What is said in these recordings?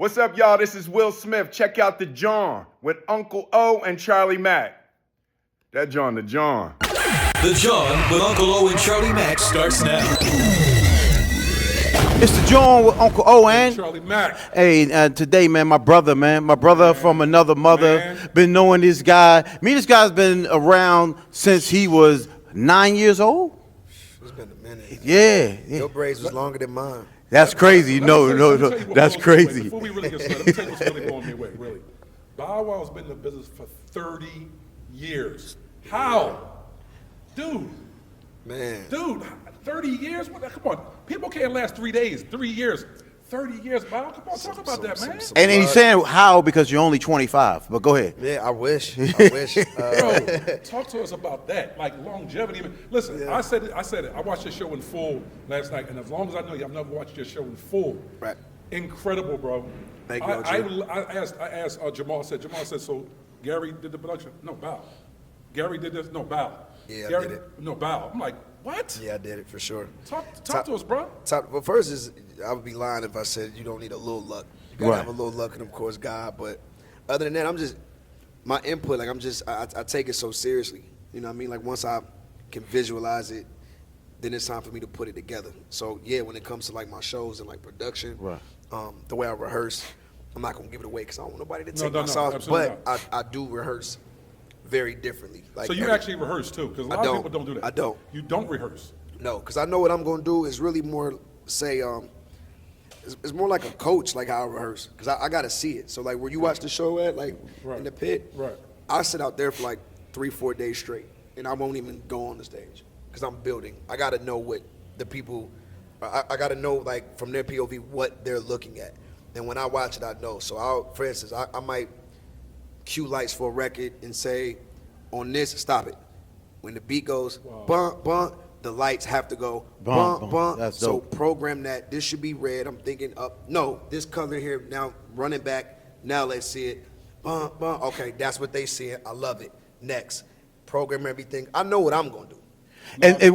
What's up, y'all? This is Will Smith. Check out the JAWN with Uncle O and Charlie Mack. That JAWN, the JAWN. The JAWN with Uncle O and Charlie Mack starts now. It's the JAWN with Uncle O and Charlie Mack. Hey, today, man, my brother from another mother. Man. Been knowing this guy. This guy's been around since he was 9 years old. It's been a minute. Yeah. Your braids was longer than mine. That's crazy. No, that's crazy. Before we really get started, let me tell you what's really blowing me away, really. Bow Wow's been in the business for 30 years. How? Dude, Man. 30 years? Come on. People can't last 3 days, 3 years. 30 years, Bow. Come on, talk about that, man. And he's saying how because you're only 25. But go ahead. Yeah, I wish. Bro, talk to us about that, like longevity. Listen, Yeah. I said it. I watched your show in full last night, and as long as I know you, I've never watched your show in full. Right. Incredible, bro. Thank you, OG. I asked Jamal said, so Gary did the production? No, Bow. Gary did this? No, Bow. Yeah, I Gary did it. No, Bow. I'm like, what? Yeah, I did it for sure. Talk to us, bro. Well, first is I would be lying if I said you don't need a little luck. You gotta Right. have a little luck and of course God. But other than that, I'm just my input. Like I take it so seriously. You know what I mean? Like once I can visualize it, then it's time for me to put it together. So yeah, when it comes to like my shows and like production, Right. The way I rehearse, I'm not gonna give it away because I don't want nobody to take No, my sauce. absolutely But I do rehearse very differently. Like So you actually rehearse too, because a lot of people don't do that. I don't. You don't rehearse. No, because I know what I'm gonna do is really more say it's more like a coach, like how I rehearse, because I gotta see it. So like where you watch the show at, like Right. in the pit, Right. I sit out there for like 3-4 days straight, and I won't even go on the stage because I'm building. I gotta know what the people, I gotta know like from their POV what they're looking at, and when I watch it, I know. So for instance, I might cue lights for a record and say, on this, stop it. When the beat goes bump bump, the lights have to go Bump, bump bump. bump. That's So dope. program that. This should be red. I'm thinking up. No, this color here. Now running back. Now let's see it. Bump bump. Okay, that's what they see. I love it. Next, program everything. I know what I'm gonna do. And Now,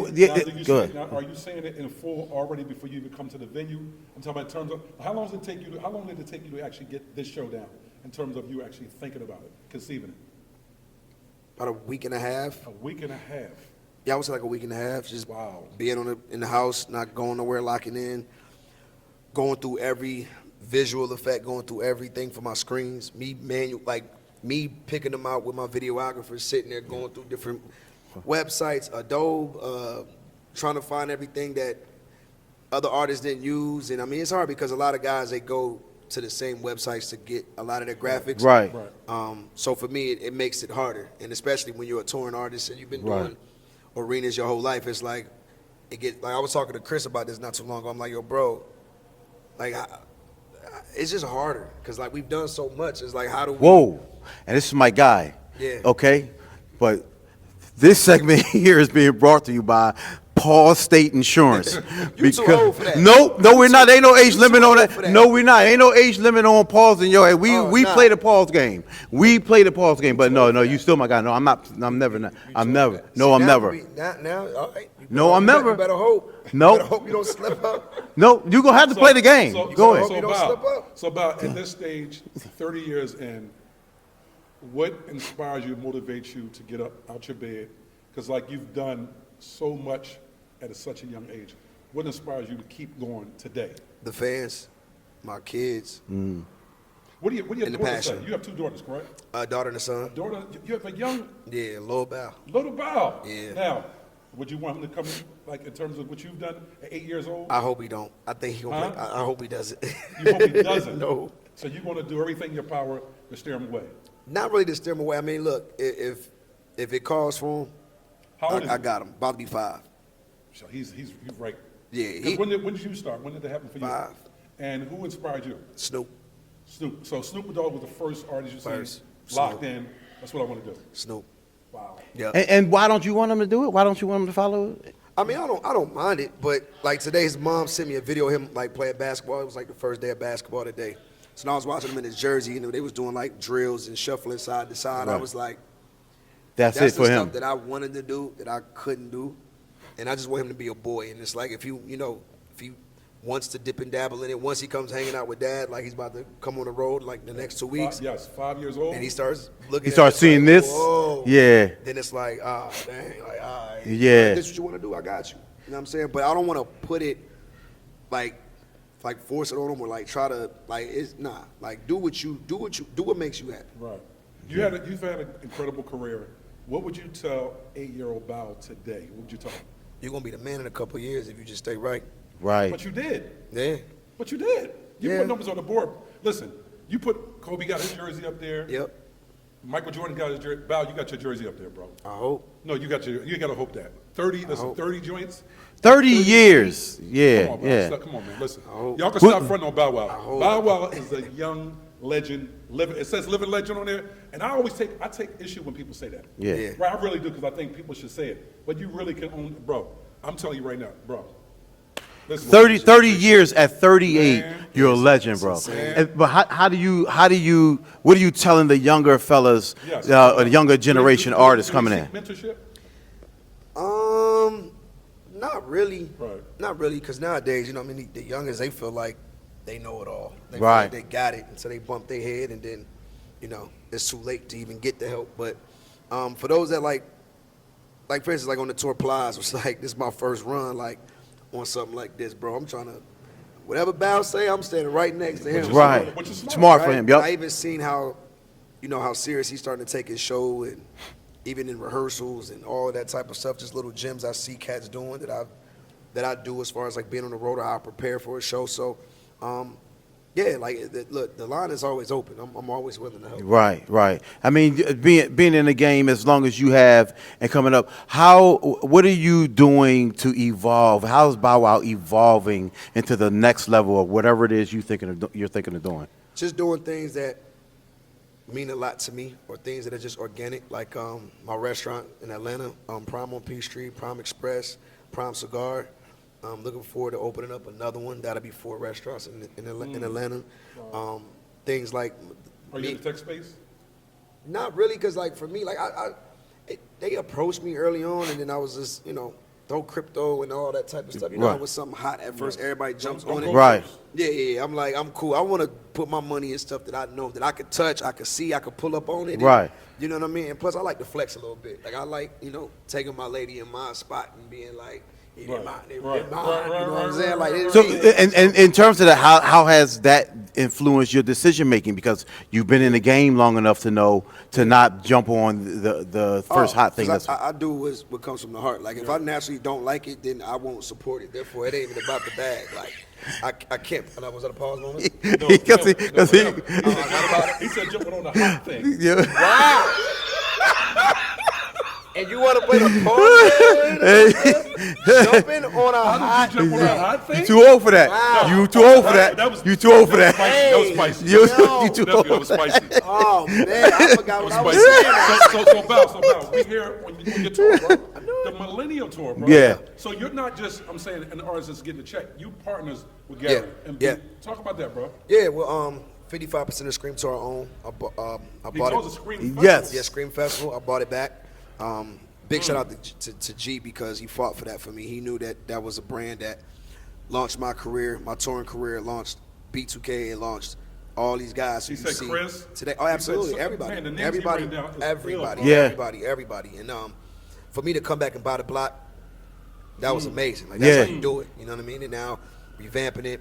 go ahead. are you saying it in full already before you even come to the venue? I'm talking about in terms of how long did it take you to actually get this show down? In terms of you actually thinking about it, conceiving it? About a week and a half. A week and a half. Yeah, I would say like a week and a half. Just Wow. being in the house, not going nowhere, locking in, going through every visual effect, going through everything for my screens. Me picking them out with my videographer, sitting there going through different websites, Adobe, trying to find everything that other artists didn't use. And I mean, it's hard because a lot of guys, they go to the same websites to get a lot of their graphics. Right. So for me, it makes it harder, and especially when you're a touring artist and you've been doing arenas your whole life, it's like I was talking to Chris about this not too long ago. I'm like, yo, bro, like it's just harder because like we've done so much. It's like how do we? Whoa. And this is my guy. Yeah. Okay? But this segment here is being brought to you by Paul State Insurance. You too old for that. No, we're not. Ain't no age You limit too on old that. for that. No, we're not. Ain't no age limit on Paul's in your head. We Nah. play the Paul's game. We play the Paul's game. But no, you still my guy. No, I'm not. I'm never. I'm never. No, I'm never. Now, all right. No, I'm never. You better hope. No. You better hope you don't slip up. No, you gonna have to play the game. Go ahead. Hope you don't slip up. So about at this stage, 30 years in, what inspires you, motivates you to get up out your bed? Because like you've done so much at such a young age. What inspires you to keep going today? The fans, my kids, What do your And the daughters say? passion. You have two daughters, correct? a daughter and a son. Daughter, you have a young Yeah, Lil Bow. little Bow. Yeah. Now, would you want him to come in, like in terms of what you've done at 8 years old? I hope he don't. I think he gonna. Huh? I hope he doesn't. You hope he doesn't. No. So you're going to do everything in your power to steer him away. Not really to steer him away. I mean, look, if it calls for him, How old is I he? got him. About to be 5. So he's right. Yeah, 'Cause when did you start? When did that happen for you? 5. And who inspired you? Snoop. Snoop. So Snoop Dogg was the first artist you First. seen locked Snoop. in. That's what I want to do. Snoop. Wow. Yeah. And why don't you want him to do it? Why don't you want him to follow it? I mean, I don't mind it, but like today, his mom sent me a video of him like playing basketball. It was like the first day of basketball today. So now I was watching him in his jersey, you know, they was doing like drills and shuffling side to side. I Right. was like, That's it that's for the him. stuff that I wanted to do that I couldn't do, and I just want him to be a boy. And it's like if you wants to dip and dabble in it. Once he comes hanging out with dad, like he's about to come on the road like the next 2 weeks. Yes, 5 years old. And he starts looking He at starts it, seeing like, this. whoa. Yeah. Then it's like, ah, dang, like, all right. Yeah. This is what you want to do, I got you. You know what I'm saying? But I don't want to put it like force it on him or like try to like it's nah. Like do what makes you happy. Right. You've had an incredible career. What would you tell 8-year-old Bao today? What would you tell him? You're gonna be the man in a couple of years if you just stay right. Right. But you did. Yeah. But you did. You Yeah. put numbers on the board. Listen, you put Kobe got his jersey up there. Yep. Michael Jordan got his jersey. Bao, you got your jersey up there, bro. I hope. No, you got to hope that. 30, listen, hope. 30 joints. 30 years. Yeah. Come on, bro. Yeah. Come on, man. Listen. hope. Y'all can What- stop fronting on Bow Wow. hope. Bow Wow is a young legend. It says living legend on there. And I take issue when people say that. Yeah. Yeah. Right, I really do because I think people should say it. But you really can own, bro. I'm telling you right now, bro. Listen, 30 years at 38, Man, you're a legend, bro. insane. But how do you, what are you telling the younger fellas, Yes. the younger generation Do you artists seek coming in? Mentorship? Not really. Right. Not really, because nowadays, you know, what I mean, the youngers, they feel like they know it all. They feel Right. like they got it, and so they bump their head, and then, you know, it's too late to even get the help. But for those that like for instance, like on the Tour Plaza, it's like this is my first run, like on something like this, bro. I'm trying to, whatever Bow say, I'm standing right next to him. Right. Which is smart, Smart for Right? him, yep. I even seen how, you know, how serious he's starting to take his show, and even in rehearsals and all of that type of stuff, just little gems I see cats doing that I do as far as like being on the road or how I prepare for a show. So, yeah, like look, the line is always open. I'm always willing to help. Right. I mean, being in the game as long as you have and coming up, what are you doing to evolve? How's Bow Wow evolving into the next level of whatever it is you're thinking of doing? Just doing things that mean a lot to me, or things that are just organic, like my restaurant in Atlanta, Prime on Peachtree, Prime Express, Prime Cigar. I'm looking forward to opening up another one. That'll be 4 restaurants in Atlanta. Things like Are you in the tech space? not really, because like for me, like they approached me early on, and then I was just, you know, throw crypto and all that type of stuff. You know, Right. it was something hot at first. Everybody jumps on it. Right. Yeah. I'm like, I'm cool. I want to put my money in stuff that I know that I could touch, I could see, I could pull up on it. and- Right. you know what I mean? And plus, I like to flex a little bit. Like I like, you know, taking my lady in my spot and being like, yeah, Right. mine, Right. you know what Right. I'm saying? Like, So, and in terms of that, how has that influenced your decision making? Because you've been in the game long enough to know to not jump on the first hot thing. 'Cause That's I do what comes from the heart. Like if I naturally don't like it, then I won't support it. Therefore, it ain't even about the bag. Like I can't. And was that a pause moment? because he, He said jumping on the hot thing. yeah. Wow. And you want to play the pause? Jumping on a hot Jump on the thing. hot thing? You too old for that. Wow. You too old for that. That was- You too old for that. That was spicy. You, Yo. you too Nephew, old. that was spicy. Oh man, I forgot what I was Spicy. saying. So Bow, we here on your tour, bro. The Millennium Tour, bro. Yeah. So you're not just, I'm saying, an artist that's getting a check. You partners with Gary. Yeah, And yeah. Talk about that, bro. Yeah, well, 55% of Scream Tour I own. I He bought calls it. a Scream Yes. Festival. Yeah, Scream Festival. I bought it back. Big shout out to G, because he fought for that for me. He knew that was a brand that launched my career, my touring career, launched B2K, and launched all these guys. who He you said see Chris. today. Oh, He absolutely, said- everybody, man, the names he everybody, wrote down is everybody, ill, Yeah. everybody. And for me to come back and buy the block, that was amazing. Like Yeah. that's how you do it. You know what I mean? And now revamping it,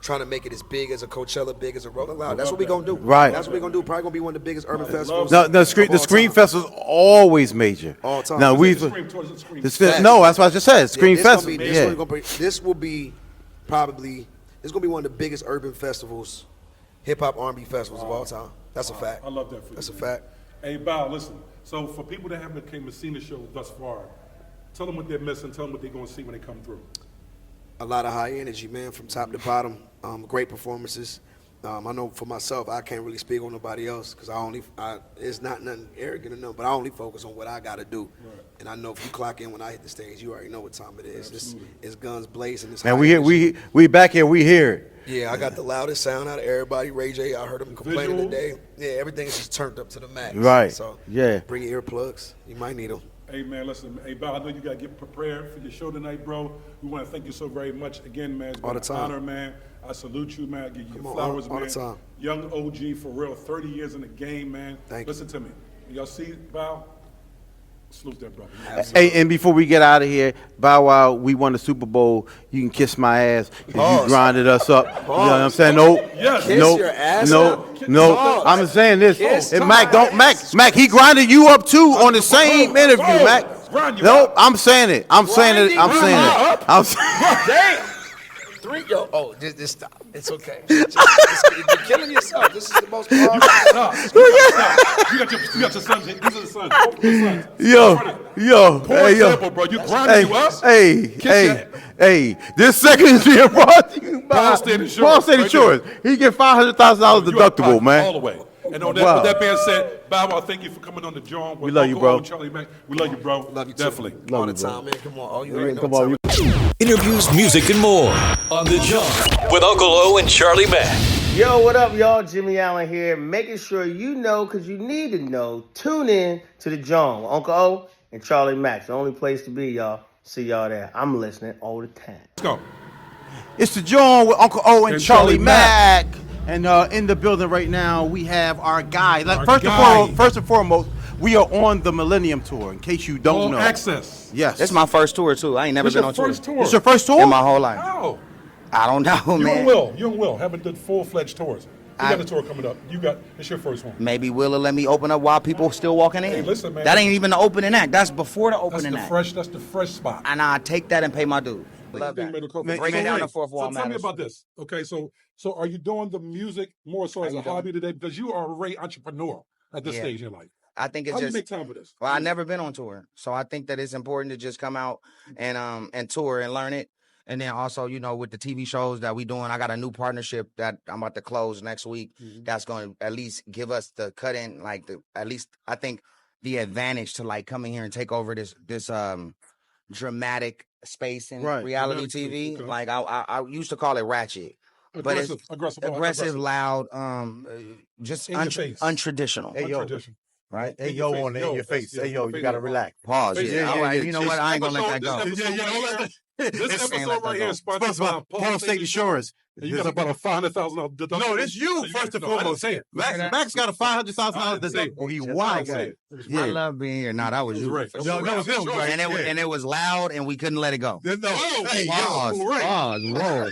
trying to make it as big as a Coachella, big as a Rolling Loud. That's what we gonna do. Right. That's what we gonna do. Probably gonna be one of the biggest urban festivals. No, the of Scream all Scream time. Festival's always major. All time. Now Is we've The Scream Tour is a Scream no, that's what I just said. Scream Yeah, Festival. this will be probably one of the biggest urban festivals, hip hop R&B festivals of all time. That's a fact. I love that for you. That's a man. fact. Hey, Bow, listen. So for people that haven't came and seen the show thus far, tell them what they're missing. Tell them what they're going to see when they come through. A lot of high energy, man, from top to bottom. Great performances. I know for myself, I can't really speak on nobody else because it's not nothing arrogant or nothing, but I only focus on what I got to do. Right. And I know if you clock in when I hit the stage, you already know what time it is. Absolutely. It's guns blazing. It's Man, high we here, energy. we back here, we hear it. Yeah, I got the loudest sound out of everybody. Ray J, I heard him complaining Visuals? today. Yeah, everything is just turned up to the max. Right. So Yeah. bring your earplugs. You might need them. Hey man, listen, hey Bow, I know you gotta get prepared for your show tonight, bro. We want to thank you so very much again, man. It's been All the an time. honor, man. I salute you, man. I give you your on, flowers, all man. the time. Young OG for real, 30 years in the game, man. Thank you. Listen to me. Y'all see Bow? Salute that brother. Hey, and before we get out of here, Bow Wow, we won the Super Bowl. You can kiss my ass if you grinded us up. You know what I'm saying? No, Yes. Kiss no, your ass no, up? no. Pause. I'm saying this. Kiss And my Mac, he grinded you up too on the same interview, Mac. Grind you No, up. I'm saying it. I'm saying it. I'm saying it. I'm saying Damn. Just stop. It's okay. You're killing yourself. This is the most powerful. You got your sons here. These are the sons. Both of the sons. Yo, Poor hey, yo. example, bro. You grinding you up. Hey, this second is being brought to you by Ball State Insurance, Ball State right Insurance. He get $500,000 You out of deductible, pocket man. all the way. And on that, Wow. with that being said, Bow Wow, thank you for coming on the JAWN. We love you, bro. Charlie Mack. We love you, bro. Love you too. Definitely. All the time, man. Come on. Oh, you already know Come what on, time Interviews, music, and more on the JAWN with Uncle O and Charlie Mack. Yo, what up, y'all? Jimmy Allen here, making sure you know, because you need to know. Tune in to the JAWN with Uncle O and Charlie Mack. The only place to be, y'all. See y'all there. I'm listening all the time. Let's go. It's the JAWN with Uncle O and And Charlie Charlie Mack. And in the building right now, we have our guy. Our First guy. and foremost, we are on the Millennium Tour, in case you don't All know. access. Yes. It's my first tour too. I ain't never This been your on tour first tour. It's your first tour? in my whole life. How? I don't know, You man. and Will haven't done full-fledged tours. You got a tour coming up. It's your first one. Maybe Willa let me open up while people still walking in. Hey, listen, man. That ain't even the opening act. That's before the That's opening the act. that's the fresh spot. And I take that and pay my dues. Love Thing that. made a couple- Breaking So down wait, the fourth wall So tell me matters. about this. Okay, so are you doing the music more so as a hobby today? Because you are a great entrepreneur at this Yeah. stage in your life. I think it's How do you just make time for this? well, I never been on tour, so I think that it's important to just come out and tour and learn it. And then also, you know, with the TV shows that we doing, I got a new partnership that I'm about to close next week. That's going to at least give us the cut in, like at least I think the advantage to like coming here and take over this dramatic space in Right. reality Dramatic TV. space, okay. Like I used to call it ratchet, but it's aggressive. loud, just In your face. untraditional. Hey, yo. Tradition. Right? Hey, yo, on in your face. Hey, yo, you got to relax. Pause. Face- Yeah. yeah, All right. yeah, You know yeah. what? I ain't gonna let that This go. episode- This ain't episode let right that here go. is sponsored by Paul State Insurance. And you got about a $500,000 deductible. No, it's you, first and foremost. Say it. Max got a $500,000 I didn't say it. deductible. He Just won. say it. I Yeah. love being here. No, that was you. right. No, that was him, right? And it was loud, and we couldn't let it go. No, hey, Pause. yo, Ray. Pause. Whoa.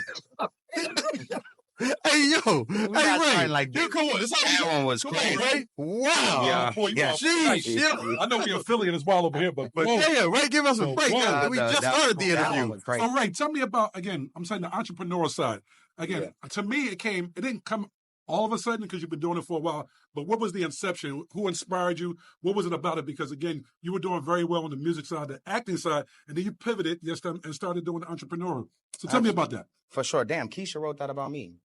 Hey, yo. We Hey, got Ray. something like Yo, come on. That's how That we one was Come on, crazy. Ray. Wow. Yeah. Boy, you Yeah. are- Jeez, Hey, yeah. I know we're affiliate as well over here, but Yeah, Ray, give us a So, break. wow. We just started the that one interview. was crazy. All right, tell me about, again, I'm saying the entrepreneur side. Again, to me, it didn't come all of a sudden because you've been doing it for a while, but what was the inception? Who inspired you? What was it about it? Because again, you were doing very well on the music side, the acting side, and then you pivoted and started doing the entrepreneur. So tell me about that. For sure. Damn, Keisha wrote that about me.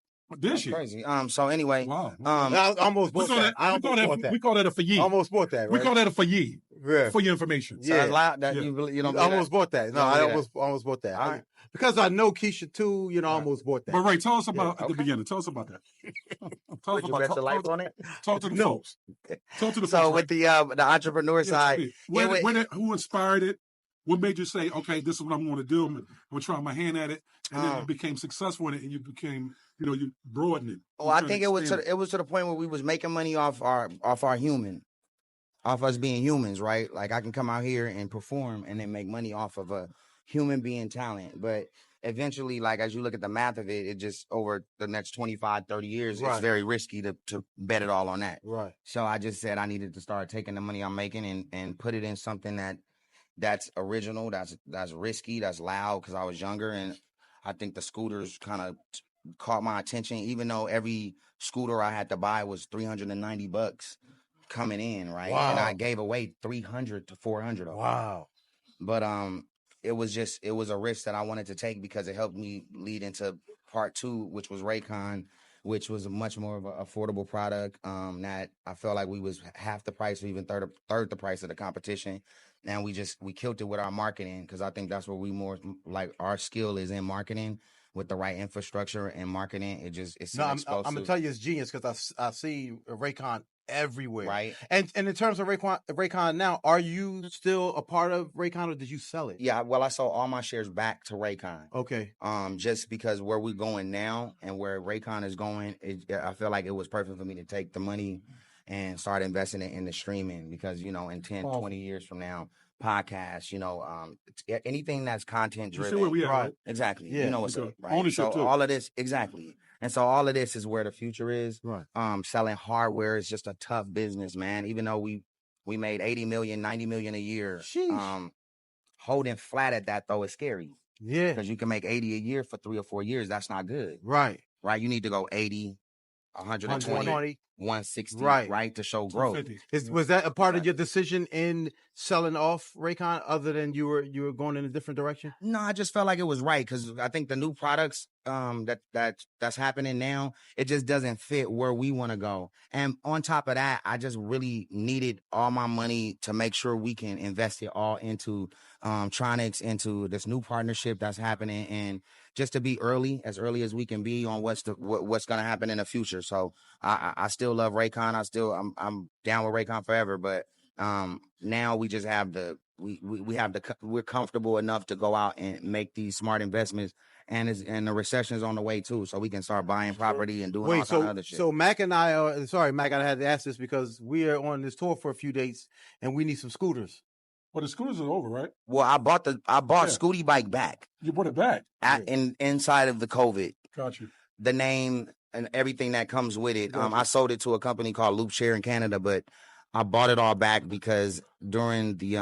Did she? Crazy. So anyway, Wow. I almost We bought call that. that, I almost bought that. we call that a fayee. I almost bought that, We right? call that a fayee Yeah. for your information. so that's loud that you don't I almost bought that. No, Don't I believe almost bought that. All right. Because I know Keisha too, I almost bought that. But Ray, tell us about at the okay. beginning. Tell us about that. Tell us you press the lights talk, on it? talk to the folks. Talk to the So folks. with the entrepreneur side, Who inspired it? What made you say, okay, this is what I'm going to do? I'm going to try my hand at it, and then you became successful in it, and you became, you broadened it. well, I think it was to the point where we was making money off our off us being humans, right? Like I can come out here and perform and then make money off of a human being talent, but eventually, like as you look at the math of it, it just over the next 25, 30 years, Right. it's very risky to bet it all on that. Right. So I just said I needed to start taking the money I'm making and put it in something that's original, that's risky, that's loud, because I was younger, and I think the scooters kind of caught my attention, even though every scooter I had to buy was $390 coming in, right? Wow. And I gave away 300 to 400 of them. Wow. But it was a risk that I wanted to take because it helped me lead into part 2, which was Raycon, which was a much more of an affordable product that I felt like we was half the price or even third the price of the competition. And we killed it with our marketing, because I think that's where we more like our skill is in marketing. With the right infrastructure and marketing, it's No, I'm explosive. gonna tell you it's genius because I see Raycon everywhere. Right. And in terms of Raycon now, are you still a part of Raycon or did you sell it? Yeah, well, I sold all my shares back to Raycon. Okay. Just because where we're going now and where Raycon is going, I feel like it was perfect for me to take the money and start investing it in the streaming because, you know, in 10, 20 years from now, podcasts, you know, anything that's content You see driven. where we at, right? Exactly. Yeah. You know what's Okay. up, right? Ownership, so too. all of this, exactly. And so all of this is where the future is. Right. Selling hardware is just a tough business, man. Even though we made 80 million, 90 million a year. Sheesh. Holding flat at that though is scary. Yeah. Because you can make 80 a year for 3 or 4 years. That's not good. Right. Right. You need to go 80, 120, 160, right, to show growth. 250. Was that a part of your decision in selling off Raycon other than you were going in a different direction? No, I just felt like it was right because I think the new products that's happening now, it just doesn't fit where we want to go. And on top of that, I just really needed all my money to make sure we can invest it all into Tronics, into this new partnership that's happening, and just to be as early as we can be on what's going to happen in the future. So I still love Raycon. I'm down with Raycon forever, but now we just have we're comfortable enough to go out and make these smart investments, and the recession's on the way too, so we can start buying property and doing all kinds of other shit. So Mac and I are sorry, Mac, I had to ask this because we are on this tour for a few days and we need some scooters. Well, the scooters are over, right? Well, I bought Scooty Bike back You brought it back. inside of the COVID. Got you. The name and everything that comes with it. I sold it to a company called Loop Share in Canada, but I bought it all back because during the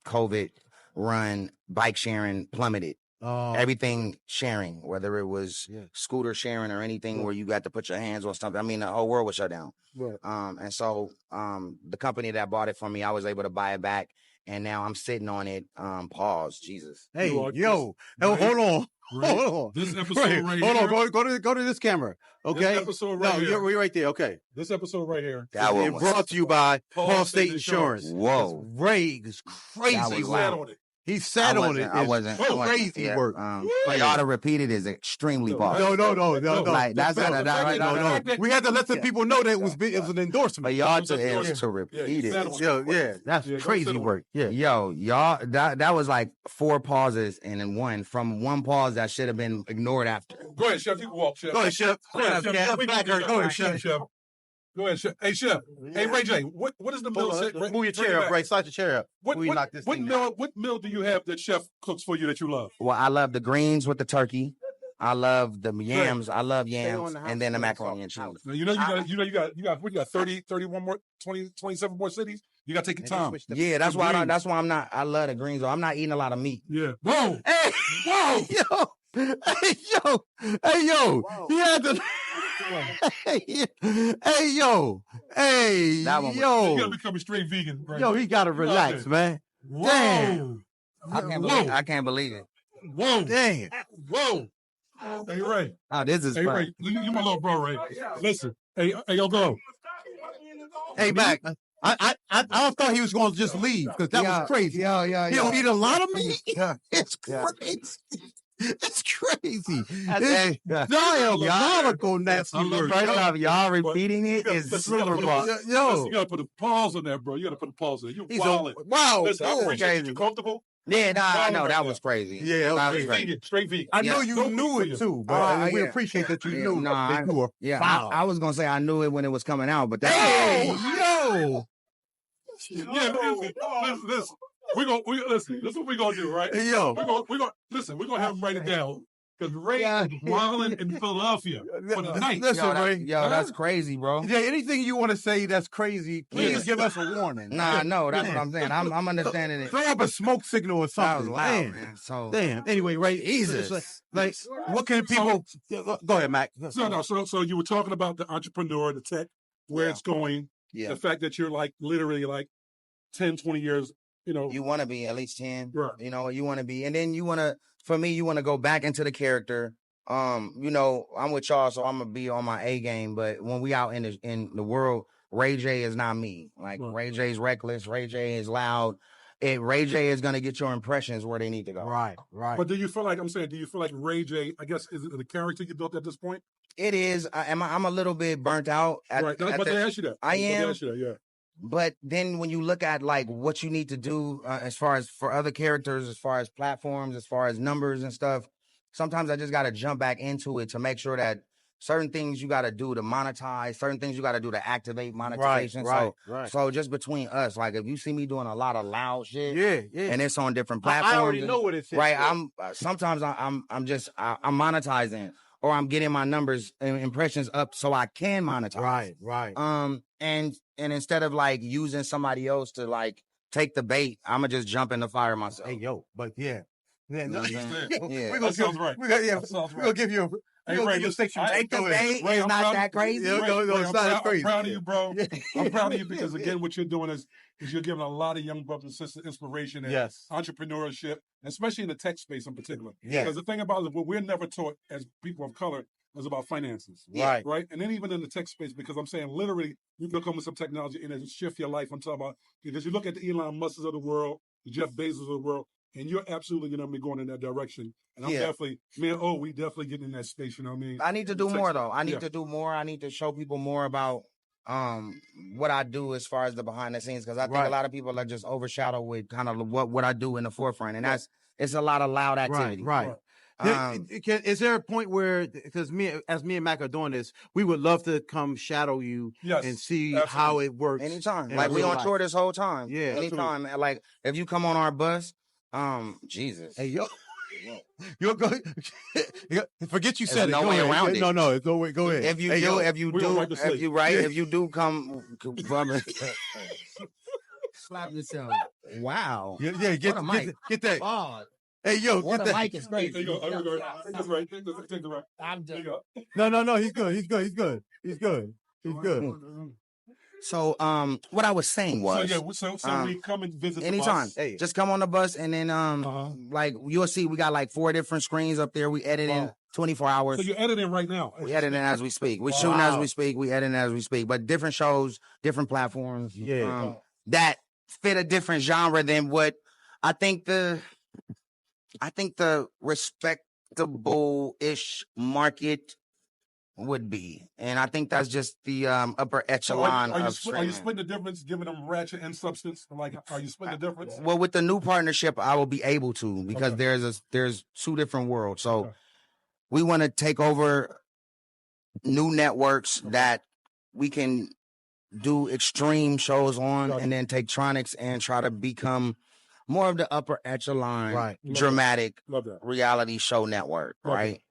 COVID run, bike sharing plummeted. Everything sharing, whether it was scooter sharing or anything where you got to put your hands on something. I mean, the whole world was shut down. Right. And so the company that bought it for me, I was able to buy it back. And now I'm sitting on it. Pause. Jesus. Hey, You are yo, right. hold on. Right. Hold on. This episode right Hold here. on. Go to this camera. Okay. This episode right here. We're right there. Okay. This episode right here. That It's was brought to you by Paul State Insurance. Insurance. Whoa. Ray is crazy. That was He wow. sat on it. He sat on it. I wasn't. Crazy yeah, work. For y'all to repeat it is extremely pause. No. Like, that's no, no. We had to let the people know that it was an endorsement. But y'all to repeat he sat it. on it. That's Yeah, crazy don't sit on work. Yeah. Yo, y'all, that was like 4 pauses and then one from one pause that should have been ignored after. Go ahead, Chef. You can walk, Chef. Go ahead, Chef. Go ahead, Chef. Yeah, We can do that. go ahead, Chef. Go ahead, Chef. Hey, Chef. Hey, Ray J. What is the meal? Hold on, move your chair up, Ray. Slide your chair up. What We knock this thing down. meal do you have that Chef cooks for you that you love? Well, I love the greens with the turkey. I love the yams. I love on yams, the house and then the floor, macaroni and cheese. Now, you got 30, 31 more, 20, 27 more cities. You got to take your time. Yeah, that's The why. greens. That's why I'm not. I love the greens. I'm not eating a lot of meat. Yeah. Whoa. Hey, Whoa. hey, yo. He had to. hey, yo. Hey, That one was- You got to yo. become a straight vegan. Right? Yo, he got to You out relax, there. man. Whoa. Damn. I can't believe it. Whoa. Damn. Whoa. Hey, Ray. Oh, this is Hey, fun. Ray. You my little bro, Ray. Listen. Hey, yo, go. Hey, Mac. I thought he was going to just leave because that was crazy. Yeah. He don't eat a lot of meat. Yeah. It's crazy. It's crazy. Hey, It's diabolical nasty work. First off, y'all repeating it is Listen, you super gotta fun. put a- Yo. listen, you got to put a pause on that, bro. You got to put a pause on it. You He's wildin'. wow. Listen, I Oh, appreciate you. You comfortable? Yeah, nah, I know Right that there. was crazy. Yeah, That okay. was crazy. Vegan, straight vegan. I Yeah. know you Don't knew be it for too, but we yeah. appreciate that you Yeah, knew nah, that you were Yeah, foul. I was gonna say I knew it when it was coming out, but that Hey, yo. Yeah, listen. Listen. This is what we're gonna do, right? Hey, yo. We're gonna have him write it down because Ray is wilding in Philadelphia for the night. Listen, Ray. yo, that's crazy, bro. Yeah, anything you want to say that's crazy, please Yeah. give us a warning. Nah, no, that's what I'm saying. I'm understanding it. Throw up a smoke signal or That was something. loud, Damn. man. So Damn. Anyway, Ray, Jesus. like, what can people? Go ahead, Mac. So you were talking about the entrepreneur, the tech, where it's going, yeah, the fact that you're like literally like 10, 20 years, you want to be at least 10. Right. You know, you want to be, and then you want to. For me, you want to go back into the character. I'm with y'all, so I'm gonna be on my A game. But when we out in the world, Ray J is not me. Like Right. Ray J is reckless. Ray J is loud. Ray J is gonna get your impressions where they need to go. Right. But do you feel like Ray J, I guess, is it the character you built at this point? It is. I'm a little bit burnt out. Right. But they ask you that. I am. They ask you that, yeah. But then when you look at like what you need to do as far as for other characters, as far as platforms, as far as numbers and stuff, sometimes I just got to jump back into it to make sure that certain things you got to do to monetize, certain things you got to do to activate monetization. Right. So just between us, like if you see me doing a lot of loud shit, Yeah. and it's on different platforms, I already know what it is. right? I'm sometimes I'm monetizing, or I'm getting my numbers and impressions up so I can monetize. Right. And instead of like using somebody else to like take the bait, I'ma just jump in the fire myself. Hey, yo, but yeah. Yeah, no, Yeah. we're That sounds right. We're gonna give you a Hey, Ray, Take the bait Ray, is I'm not proud- that crazy. No, it's not as crazy. I'm proud of you, bro. I'm proud of you because, again, what you're doing is you're giving a lot of young brothers and sisters inspiration and Yes. entrepreneurship, especially in the tech space in particular. Yes. Because the thing about it, what we're never taught as people of color is about finances. Right. Right? And then even in the tech space, because I'm saying literally, you can come with some technology and it shift your life. I'm talking about, because you look at the Elon Musks of the world, the Jeff Bezos of the world, and you're absolutely going to be going in that direction. And I'm definitely, we definitely getting in that space, you know what I mean? I need to do more though. I need to do more. I need to show people more about what I do as far as the behind the scenes, because I think a lot of people are just overshadowed with kind of what I do in the forefront, and it's a lot of loud activity. Right. Is there a point where, because me and Mac are doing this, we would love to come shadow you and see how it works. Anytime. Like we on tour this whole time. Yeah. Anytime. Absolutely. Like if you come on our bus, Jesus. Hey, yo. You'll go. Forget you said There's it. no way around it. No. Go ahead. If you do come slap yourself. Wow. Yeah, get that. Oh, hey, yo, what get a that. mic is crazy. There you go. Take this right. Take this right. I'm There you done. go. No. He's good. So, what I was saying was, So we come and visit the anytime. bus. Hey. Just come on the bus, and then like you'll see, we got like 4 different screens up there. We edit in 24 hours. So you're editing right now. We editing as we speak. We shooting as we speak. We editing as we speak. But different shows, different platforms. Yeah. That fit a different genre than what I think the respectable-ish market would be. And I think that's just the upper echelon Are you of splitting the difference, giving them ratchet and substance? Like, are you splitting the difference? Well, with the new partnership, I will be able to, because there's 2 different worlds. So we want to take over new networks that we can do extreme shows on, and then take Tronics and try to become more of the upper echelon, dramatic reality show network, right?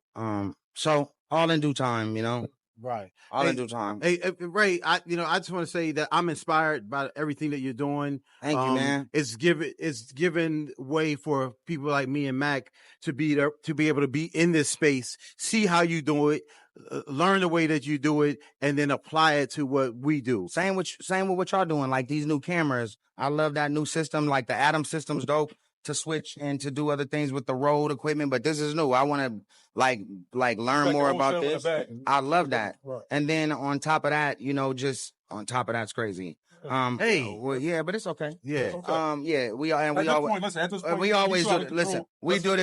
So all in due time, you know. Right. All in due time. Hey, Ray, I just want to say that I'm inspired by everything that you're doing. Thank you, man. It's given way for people like me and Mac to be there, to be able to be in this space, see how you do it, learn the way that you do it, and then apply it to what we do. Same with what y'all doing. Like these new cameras, I love that new system. Like the Atom system's dope to switch and to do other things with the Rode equipment, but this is new. I want to like learn more about this. I love that. Right. And then on top of that, you know, just on top of that's crazy. Well, yeah, but it's okay. Yeah. Yeah, we always do. Listen, we do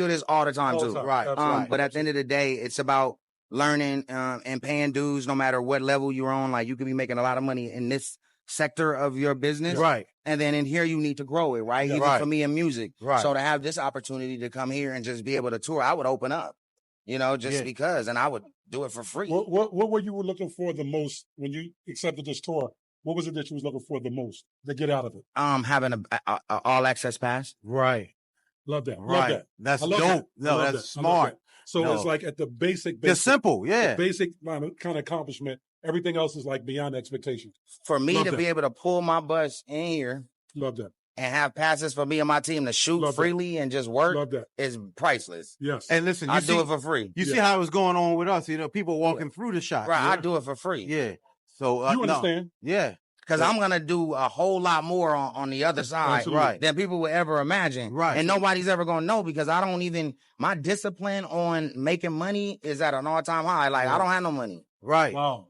this all the time too. Right. But at the end of the day, it's about learning and paying dues, no matter what level you're on. Like you could be making a lot of money in this sector of your business, right? And then in here you need to grow it, right? Yeah, Even for me in music, right? So to have this opportunity to come here and just be able to tour, I would open up, you know, just because, and I would do it for free. What were you looking for the most when you accepted this tour? What was it that you was looking for the most to get out of it? Having a all access pass. Right. Love that. Right. Love that. That's dope. That. No, that's smart. So it's like at the basic. It's simple, yeah. The basic kind of accomplishment. Everything else is like beyond expectation. For me to be able to pull my bus in here. Love that. And have passes for me and my team to shoot freely and just work is priceless. Yes. And listen, I do it for free. You see how it was going on with us, you know, people walking through the shop. Right, I do it for free. Yeah. So you understand? Yeah. Because I'm going to do a whole lot more on the other side than people would ever imagine. Right. And nobody's ever going to know, because I don't even, my discipline on making money is at an all-time high. Like, I don't have no money. Right. Wow.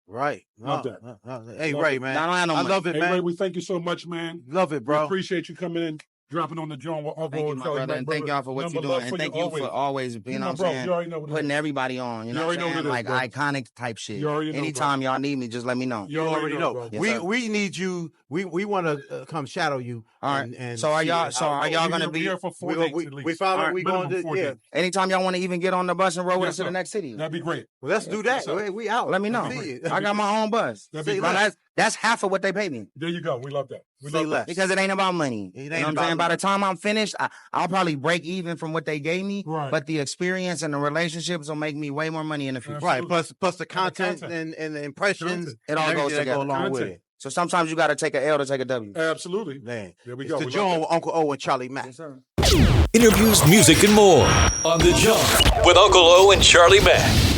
Right. Love that. Hey, Ray, man. I don't have no money. love it, man. Hey, Ray, we thank you so much, man. Love it, bro. We appreciate you coming in, dropping on the joint with Uncle Thank you, and my Charlie brother, Mack, and thank y'all for what Number you're doing, love and thank you for always, you know what I'm bro, saying, you already know what it putting is. everybody on, you know You what I'm already know saying, what it is, like bro. iconic type shit. You already know, bro. Anytime y'all need me, just let me know. You You already know. bro. Yes, sir. We need you. We want to come shadow you. All right. And So are see y'all? how So it are goes. y'all We gonna here- be? we here for 4 days at least. We found out we minimum going to 4 yeah. days. Anytime y'all want to even get on the bus and roll with Yes, us to the sir. next city, That'd be great. Well, let's do that. We out. let me know. See you. I got my own bus. That'd be Say great. less. That's half of what they pay me. There you go. We love that. We Say love less. that. Because it ain't about money. It You ain't know what I'm about saying? By the money. time I'm finished, I'll probably break even from what they gave me. Right. But the experience and the relationships will make me way more money in the future. Right. Plus the the content content. and the impressions. Content. It all and goes everything that go together. along with Content. it. So sometimes you got to take an L to take a W. Absolutely. Man, There we it's go. the We love John that. with Uncle O and Charlie Mack. Yes, sir. Interviews, music, and more on The JAWN with Uncle O and Charlie Mack.